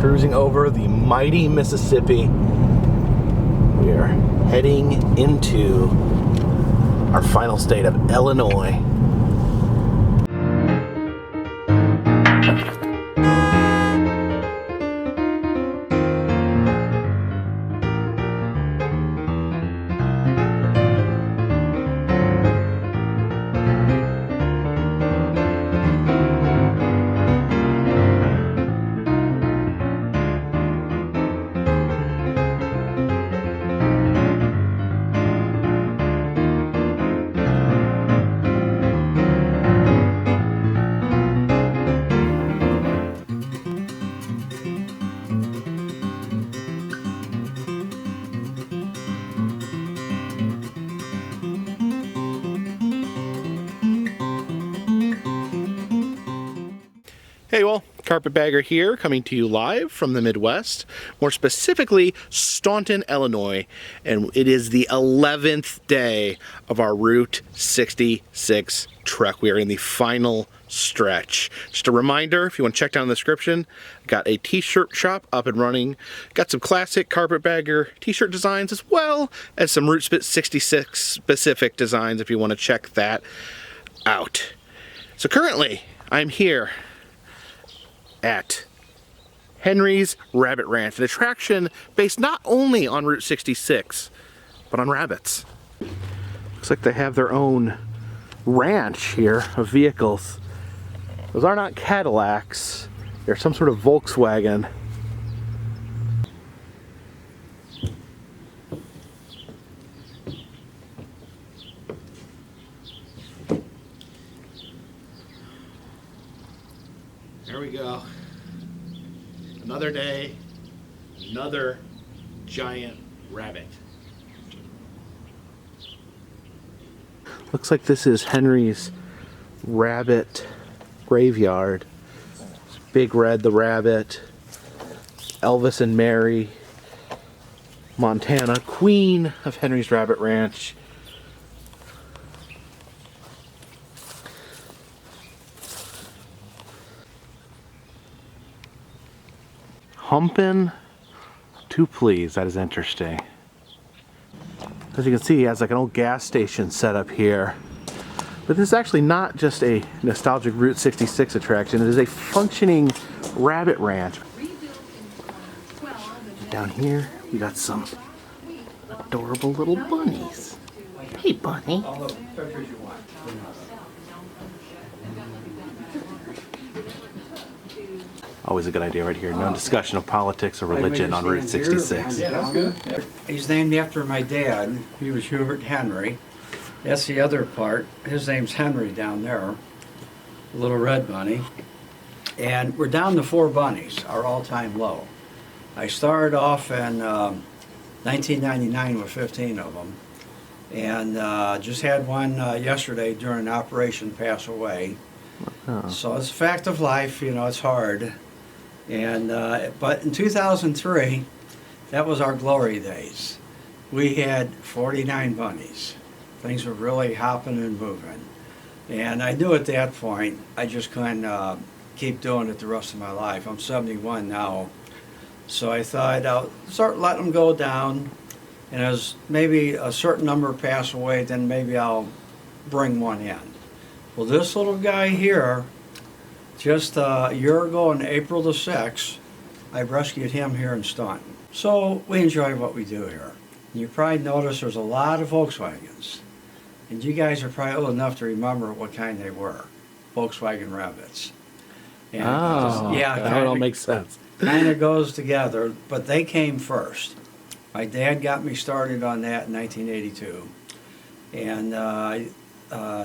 cruising over the mighty Mississippi. We are heading into our final state of Illinois. Hey, well, Carpetbagger here, coming to you live from the Midwest, more specifically Staunton, Illinois, and it is the 11th day of our Route 66 trek. We are in the final stretch. Just a reminder, if you want to check down the description, got a t-shirt shop up and running, got some classic Carpetbagger t-shirt designs as well as some Route 66 specific designs if you want to check that out. So currently, I'm here at Henry's Rabbit Ranch, an attraction based not only on Route 66, but on rabbits. Looks like they have their own ranch here of vehicles. Those are not Cadillacs, they're some sort of Volkswagen. There we go. Another day, another giant rabbit. Looks like this is Henry's rabbit graveyard. Big Red the rabbit, Elvis and Mary, Montana, queen of Henry's Rabbit Ranch. Humpin' to please, that is interesting. As you can see, he has like an old gas station set up here. But this is actually not just a nostalgic Route 66 attraction, it is a functioning rabbit ranch. Down here, we got some adorable little bunnies. Hey, bunny. Always a good idea right here. No discussion of politics or religion on Route 66. Yeah, that's good. He's named after my dad. He was Hubert Henry. That's the other part. His name's Henry down there. Little red bunny. And we're down to 4 bunnies, our all-time low. I started off in 1999 with 15 of them. And just had one yesterday during an operation pass away. Oh. So it's a fact of life, you know, it's hard. And but in 2003, that was our glory days. We had 49 bunnies. Things were really hopping and moving. And I knew at that point, I just couldn't keep doing it the rest of my life. I'm 71 now. So I thought I'll start letting them go down. And as maybe a certain number pass away, then maybe I'll bring one in. Well, this little guy here, just a year ago on April the 6th, I rescued him here in Staunton. So we enjoy what we do here. You probably notice there's a lot of Volkswagens. And you guys are probably old enough to remember what kind they were. Volkswagen Rabbits. And yeah, that all makes sense. Kind of goes together, but they came first. My dad got me started on that in 1982. And I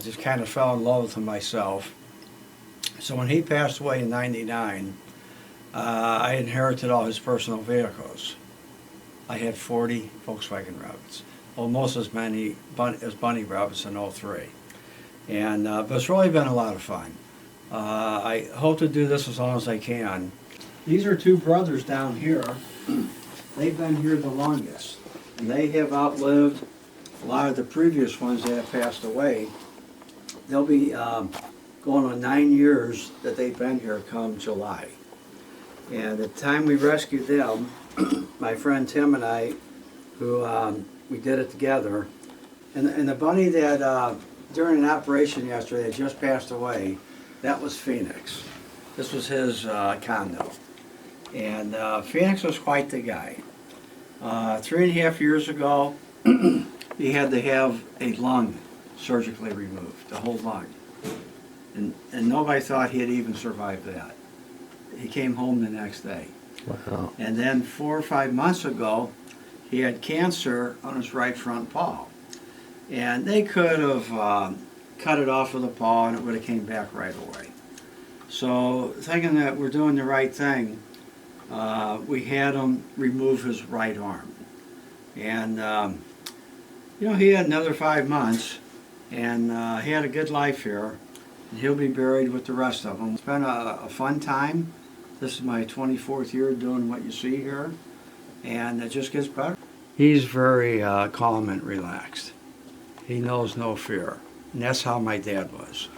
just kind of fell in love with him myself. So when he passed away in '99, I inherited all his personal vehicles. I had 40 Volkswagen Rabbits, almost as many as Bunny Rabbits in '03. And but it's really been a lot of fun. I hope to do this as long as I can. These are 2 brothers down here. They've been here the longest, and they have outlived a lot of the previous ones that have passed away. They'll be going on 9 years that they've been here come July. And at the time we rescued them, my friend Tim and I, who we did it together, and the bunny that during an operation yesterday had just passed away, that was Phoenix. This was his condo. And Phoenix was quite the guy. 3.5 years ago, he had to have a lung surgically removed, the whole lung. And nobody thought he'd even survive that. He came home the next day. Wow. And then 4 or 5 months ago, he had cancer on his right front paw. And they could have cut it off with a paw and it would have came back right away. So thinking that we're doing the right thing, we had him remove his right arm. And, you know, he had another 5 months, and he had a good life here. And he'll be buried with the rest of them. It's been a fun time. This is my 24th year doing what you see here, and it just gets better. He's very calm and relaxed. He knows no fear, and that's how my dad was.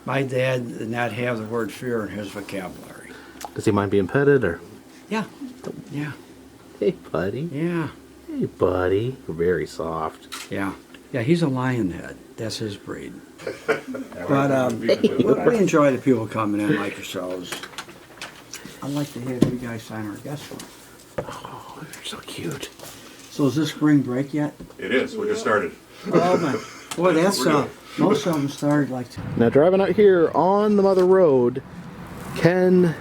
My dad did not have the word fear in his vocabulary. Does he mind being petted, or? Yeah, yeah. Hey, buddy. Yeah. Hey, buddy. Very soft. Yeah. Yeah, he's a lion head. That's his breed. But we enjoy the people coming in like yourselves. I'd like to have you guys sign our guest form. Oh, they're so cute. So is this spring break yet? It is. We just started. Oh my. Boy, that's most of them started like. Now, driving out here on the Mother Road can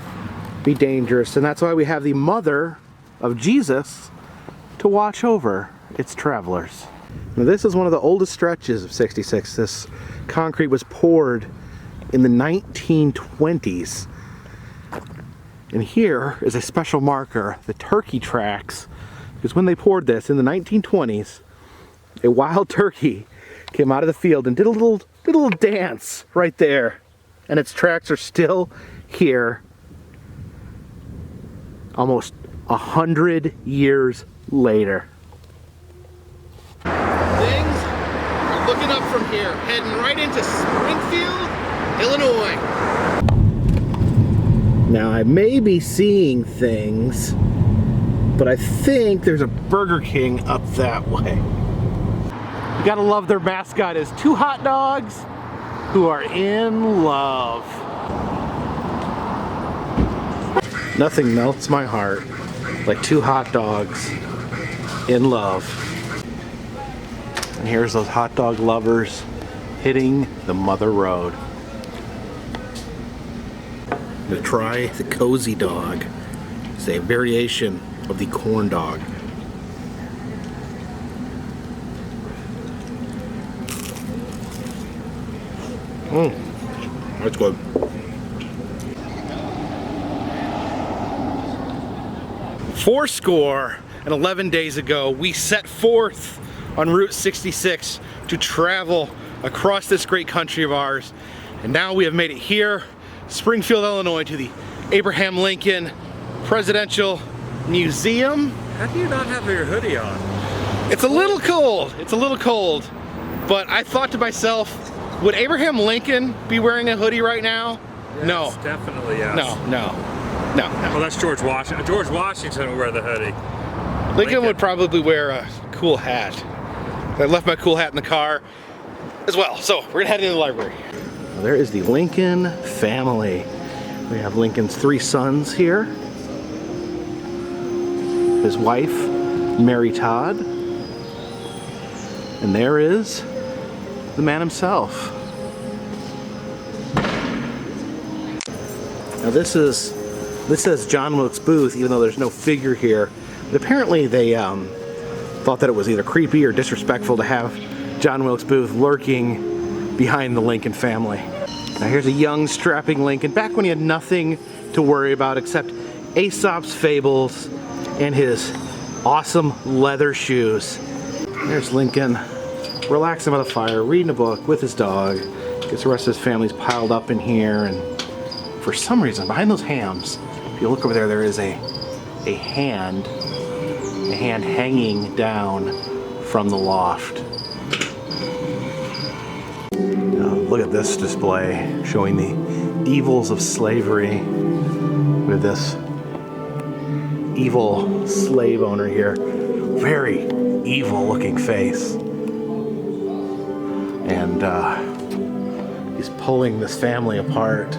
be dangerous, and that's why we have the mother of Jesus to watch over its travelers. Now, this is one of the oldest stretches of 66. This concrete was poured in the 1920s. And here is a special marker, the turkey tracks, because when they poured this in the 1920s, a wild turkey came out of the field and did a little dance right there. And its tracks are still here almost 100 years later. Things are looking up from here, heading right into Springfield, Illinois. Now, I may be seeing things, but I think there's a Burger King up that way. You gotta love their mascot is two hot dogs who are in love. Nothing melts my heart like two hot dogs in love. And here's those hot dog lovers hitting the Mother Road. I'm gonna try the cozy dog. It's a variation of the corn dog. That's good. Fourscore and 11 days ago, we set forth on Route 66 to travel across this great country of ours. And now we have made it here, Springfield, Illinois, to the Abraham Lincoln Presidential Museum. How do you not have your hoodie on? It's a little cold. It's a little cold. But I thought to myself, would Abraham Lincoln be wearing a hoodie right now? Yes, no. Definitely, yes. No. Well, that's George Washington. George Washington would wear the hoodie. Lincoln would probably wear a cool hat. I left my cool hat in the car as well. So we're gonna head into the library. Well, there is the Lincoln family. We have Lincoln's three sons here. His wife, Mary Todd. And there is the man himself. Now this says John Wilkes Booth, even though there's no figure here. But apparently they thought that it was either creepy or disrespectful to have John Wilkes Booth lurking behind the Lincoln family. Now here's a young, strapping Lincoln, back when he had nothing to worry about except Aesop's fables and his awesome leather shoes. There's Lincoln, relaxing by the fire, reading a book with his dog. Gets the rest of his family's piled up in here, and for some reason, behind those hams, if you look over there, there is a hand hanging down from the loft. Now, look at this display showing the evils of slavery with this evil slave owner here. Very evil looking face. And he's pulling this family apart.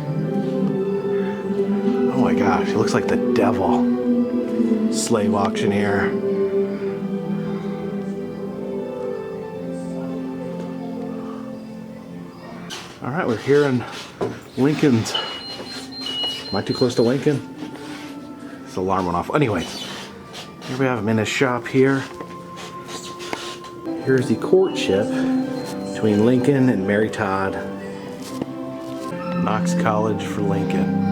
Oh my gosh, it looks like the devil. Slave auctioneer. All right, we're here in Lincoln's. Am I too close to Lincoln? This alarm went off. Anyways, here we have him in his shop here. Here's the courtship between Lincoln and Mary Todd. Knox College for Lincoln.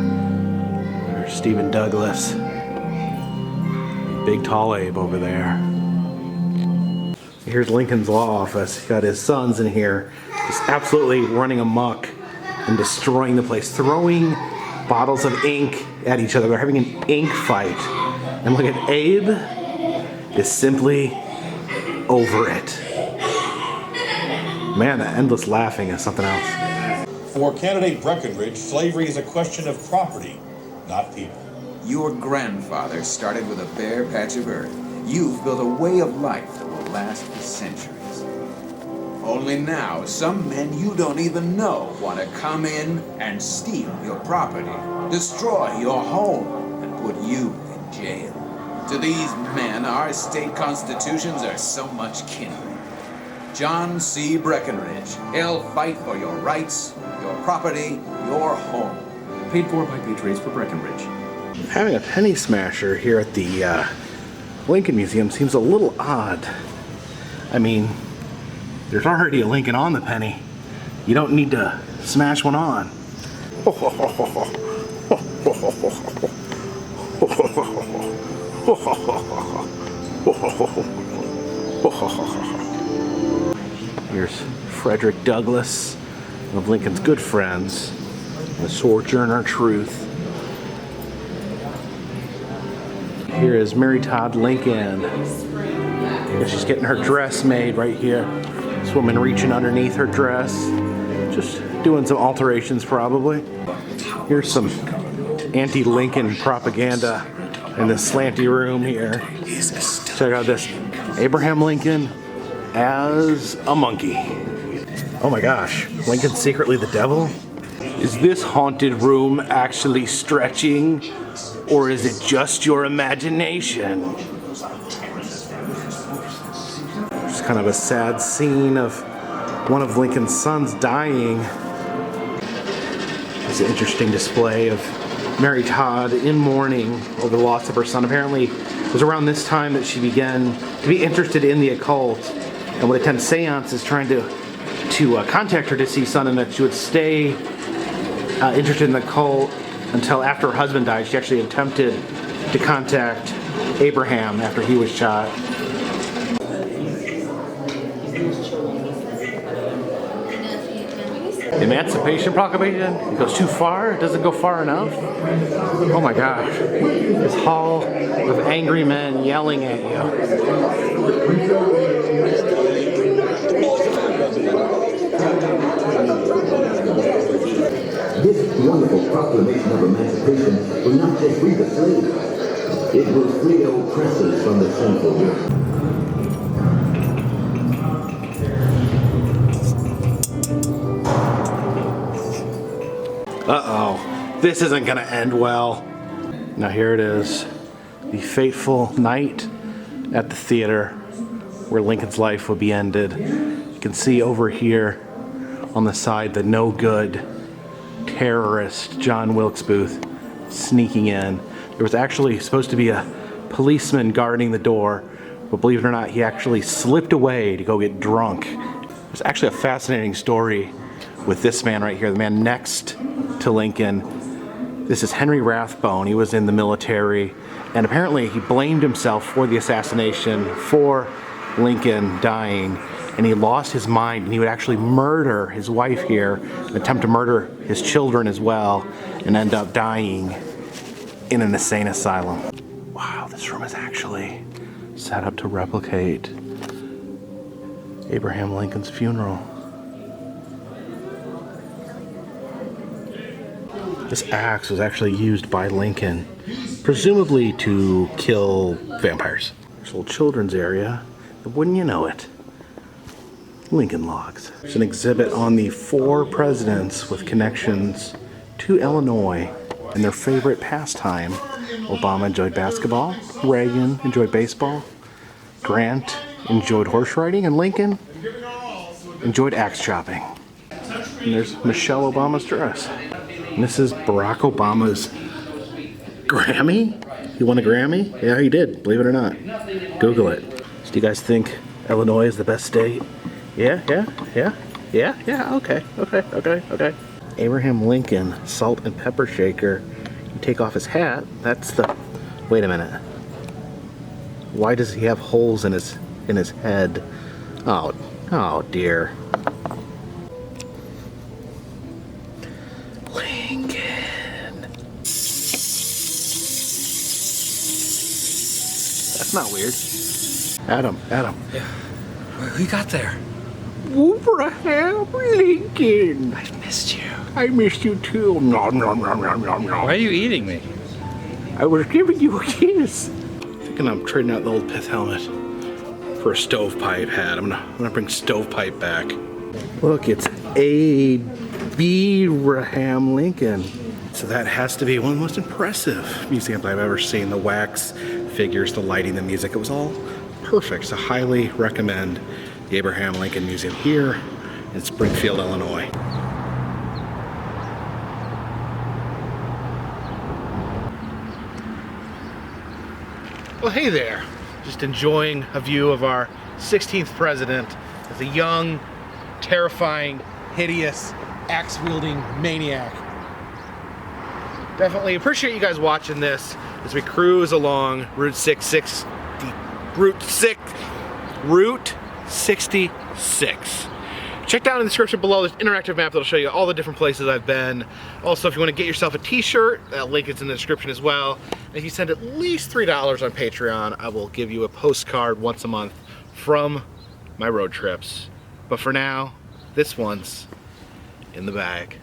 There's Stephen Douglas. Big tall Abe over there. Here's Lincoln's law office. He's got his sons in here, just absolutely running amok and destroying the place, throwing bottles of ink at each other. They're having an ink fight. And look at Abe is simply over it. Man, the endless laughing is something else. For candidate Breckenridge, slavery is a question of property, not people. Your grandfather started with a bare patch of earth. You've built a way of life that will last for centuries. Only now, some men you don't even know want to come in and steal your property, destroy your home, and put you in jail. To these men, our state constitutions are so much kindred. John C. Breckenridge, he'll fight for your rights, your property, your home. Paid for by Patriots for Breckenridge. Having a penny smasher here at the Lincoln Museum seems a little odd. I mean, there's already a Lincoln on the penny. You don't need to smash one on. Here's Frederick Douglass, one of Lincoln's good friends, the Sojourner Truth. Here is Mary Todd Lincoln. And she's getting her dress made right here. This woman reaching underneath her dress, just doing some alterations probably. Here's some anti-Lincoln propaganda in this slanty room here. Check out this. Abraham Lincoln as a monkey. Oh my gosh, Lincoln's secretly the devil? Is this haunted room actually stretching? Or is it just your imagination? It's kind of a sad scene of one of Lincoln's sons dying. It's an interesting display of Mary Todd in mourning over the loss of her son. Apparently, it was around this time that she began to be interested in the occult and would attend seances trying to contact her deceased son, and that she would stay interested in the occult until after her husband died. She actually attempted to contact Abraham after he was shot. Emancipation Proclamation? It goes too far? It doesn't go far enough? Oh my gosh. This hall of angry men yelling at you. This wonderful proclamation of emancipation will not just free the slaves, it will free oppressors from the sinful world. Uh-oh, this isn't gonna end well. Now here it is, the fateful night at the theater where Lincoln's life would be ended. You can see over here on the side the no good terrorist John Wilkes Booth sneaking in. There was actually supposed to be a policeman guarding the door, but believe it or not, he actually slipped away to go get drunk. There's actually a fascinating story with this man right here, the man next to Lincoln. This is Henry Rathbone. He was in the military, and apparently he blamed himself for the assassination, for Lincoln dying, and he lost his mind, and he would actually murder his wife here, attempt to murder his children as well, and end up dying in an insane asylum. Wow, this room is actually set up to replicate Abraham Lincoln's funeral. This axe was actually used by Lincoln presumably to kill vampires. There's a little children's area. Wouldn't you know it? Lincoln Logs. There's an exhibit on the 4 presidents with connections to Illinois and their favorite pastime. Obama enjoyed basketball, Reagan enjoyed baseball, Grant enjoyed horse riding, and Lincoln enjoyed axe chopping. And there's Michelle Obama's dress. And this is Barack Obama's Grammy? He won a Grammy? Yeah, he did, believe it or not. Google it. So do you guys think Illinois is the best state? Yeah, okay. Abraham Lincoln, salt and pepper shaker. You take off his hat, that's the... Wait a minute. Why does he have holes in his head? Oh dear. Lincoln. That's not weird. Adam. Yeah. Who you got there? Abraham Lincoln. I missed you. I missed you too. Nom, nom, nom, nom, nom, nom. Why are you eating me? I was giving you a kiss. Thinking I'm trading out the old pith helmet for a stovepipe hat. I'm gonna bring stovepipe back. Look, it's Abraham Lincoln. So that has to be one of the most impressive museums I've ever seen. The wax figures, the lighting, the music, it was all perfect. So highly recommend the Abraham Lincoln Museum here in Springfield, Illinois. Well, hey there. Just enjoying a view of our 16th president as a young, terrifying, hideous, axe-wielding maniac. Definitely appreciate you guys watching this as we cruise along Route 66. Check down in the description below, there's an interactive map that'll show you all the different places I've been. Also, if you want to get yourself a t-shirt, that link is in the description as well. And if you send at least $3 on Patreon, I will give you a postcard once a month from my road trips. But for now, this one's in the bag.